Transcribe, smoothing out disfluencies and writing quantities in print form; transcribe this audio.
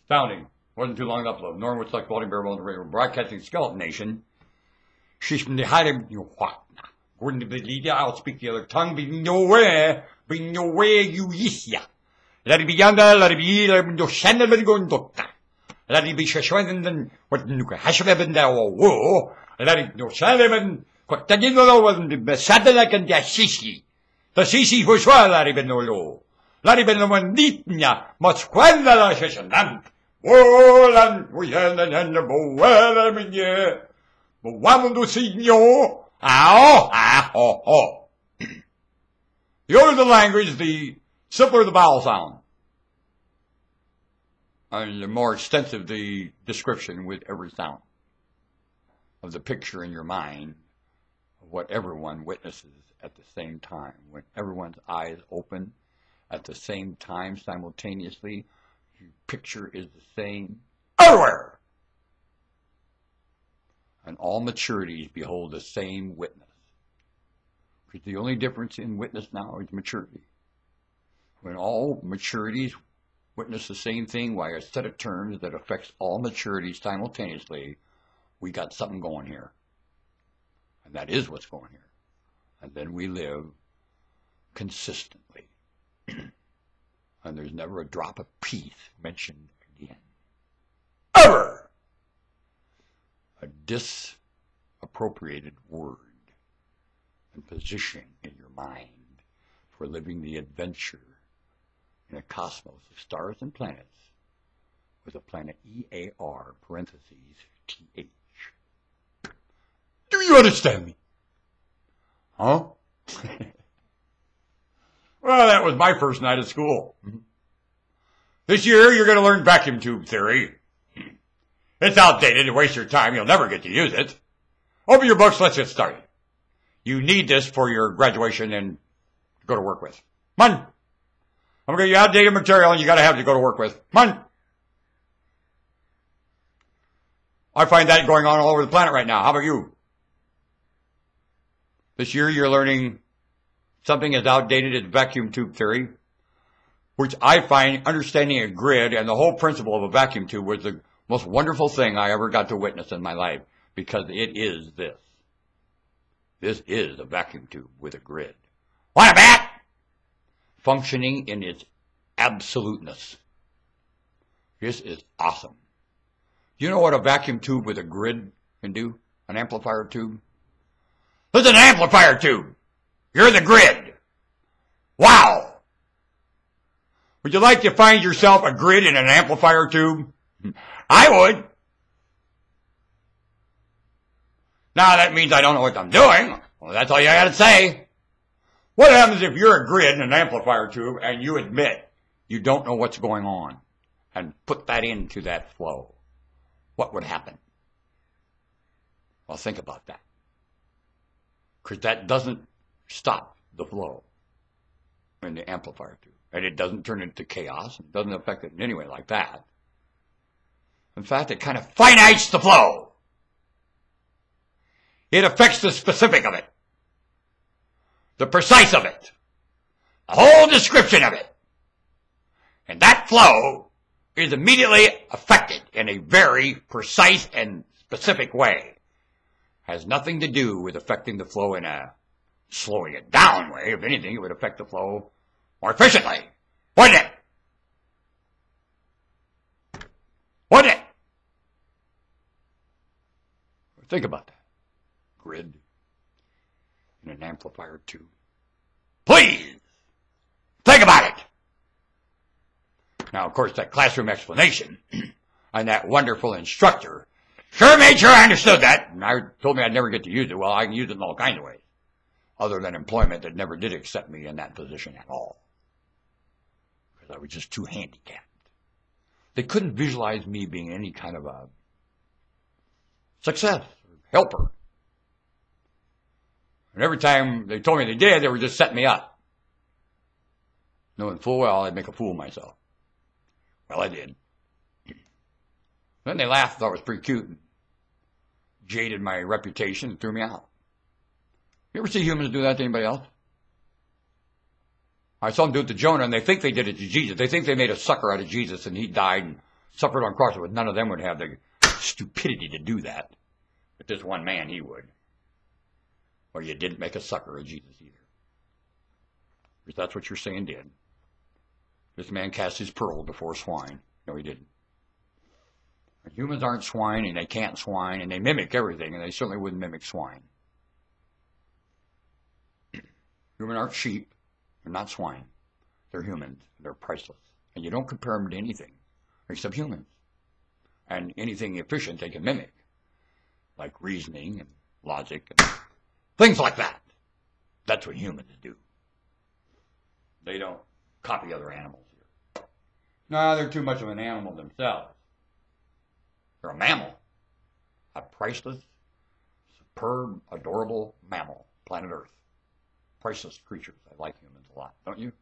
Founding. Wasn't too long to upload. Norman would select Baltimore Bear Radio Broadcasting Skeleton Nation. She's from the hiding. You what? According to the leader, I'll speak the other tongue. Be nowhere you yisya. Let it be yonder, let it be no shandal, let it go and doctor. Let it be shashwan, what nuka hashweben there or woe. Let it no shandal, what Tagino wasn't the Sadalak and the Sisi. The Sisi was well, let it be no low. Let it be no one neatnya, much quella la shashanant. Woland, we had and the boel, I mean, yeah. But one do signor. The older the language, the simpler the vowel sound. And the more extensive the description with every sound of the picture in your mind of what everyone witnesses at the same time. When everyone's eyes open at the same time simultaneously, your picture is the same everywhere. And all maturities behold the same witness. Because the only difference in witness now is maturity. When all maturities witness the same thing by a set of terms that affects all maturities simultaneously, we got something going here. And that is what's going here. And then we live consistently. And there's never a drop of peace mentioned again. Ever! A disappropriated word and position in your mind for living the adventure in a cosmos of stars and planets with a planet EAR, parentheses, TH. Do you understand me? Huh? Well, that was my first night at school. This year, you're going to learn vacuum tube theory. It's outdated and waste your time. You'll never get to use it. Open your books. Let's get started. You need this for your graduation and go to work with. Come on. I'm going to give you outdated material and you got to have to go to work with. Come on. I find that going on all over the planet right now. How about you? This year you're learning something as outdated as vacuum tube theory, which I find understanding a grid and the whole principle of a vacuum tube was the most wonderful thing I ever got to witness in my life, because it is this. This is a vacuum tube with a grid. What about? Functioning in its absoluteness. This is awesome. You know what a vacuum tube with a grid can do? An amplifier tube? This is an amplifier tube. You're the grid. Wow. Would you like to find yourself a grid in an amplifier tube? I would. Now that means I don't know what I'm doing. Well, that's all you got to say. What happens if you're a grid in an amplifier tube and you admit you don't know what's going on and put that into that flow? What would happen? Well, think about that. Because that doesn't stop the flow in the amplifier tube. And it doesn't turn into chaos. It doesn't affect it in any way like that. In fact, it kind of finites the flow. It affects the specific of it, the precise of it, the whole description of it. And that flow is immediately affected in a very precise and specific way. Has nothing to do with affecting the flow in a slowing it down way. If anything, it would affect the flow more efficiently. Wouldn't it? Wouldn't it? Think about that. Grid in an amplifier tube. Please think about it. Now, of course, that classroom explanation and that wonderful instructor sure made sure I understood that. And I told me I'd never get to use it. Well, I can use it in all kinds of ways, other than employment that never did accept me in that position at all, because I was just too handicapped. They couldn't visualize me being any kind of a success or helper. And every time they told me they did, they were just setting me up, knowing full well I'd make a fool of myself. Well, I did. Then they laughed, thought it was pretty cute, and jaded my reputation and threw me out. You ever see humans do that to anybody else? I saw them do it to Jonah, and they think they did it to Jesus. They think they made a sucker out of Jesus, and he died, and suffered on crosses, but none of them would have the stupidity to do that. But this one man, he would. Or you didn't make a sucker of Jesus either. Because that's what you're saying did. This man cast his pearl before swine. No, he didn't. And humans aren't swine, and they can't swine, and they mimic everything, and they certainly wouldn't mimic swine. Humans aren't sheep. They're not swine. They're humans. They're priceless. And you don't compare them to anything except humans. And anything efficient they can mimic, like reasoning and logic and things like that. That's what humans do. They don't copy other animals here. No, they're too much of an animal themselves. They're a mammal. A priceless, superb, adorable mammal, planet Earth. Priceless creatures. I like humans a lot, don't you?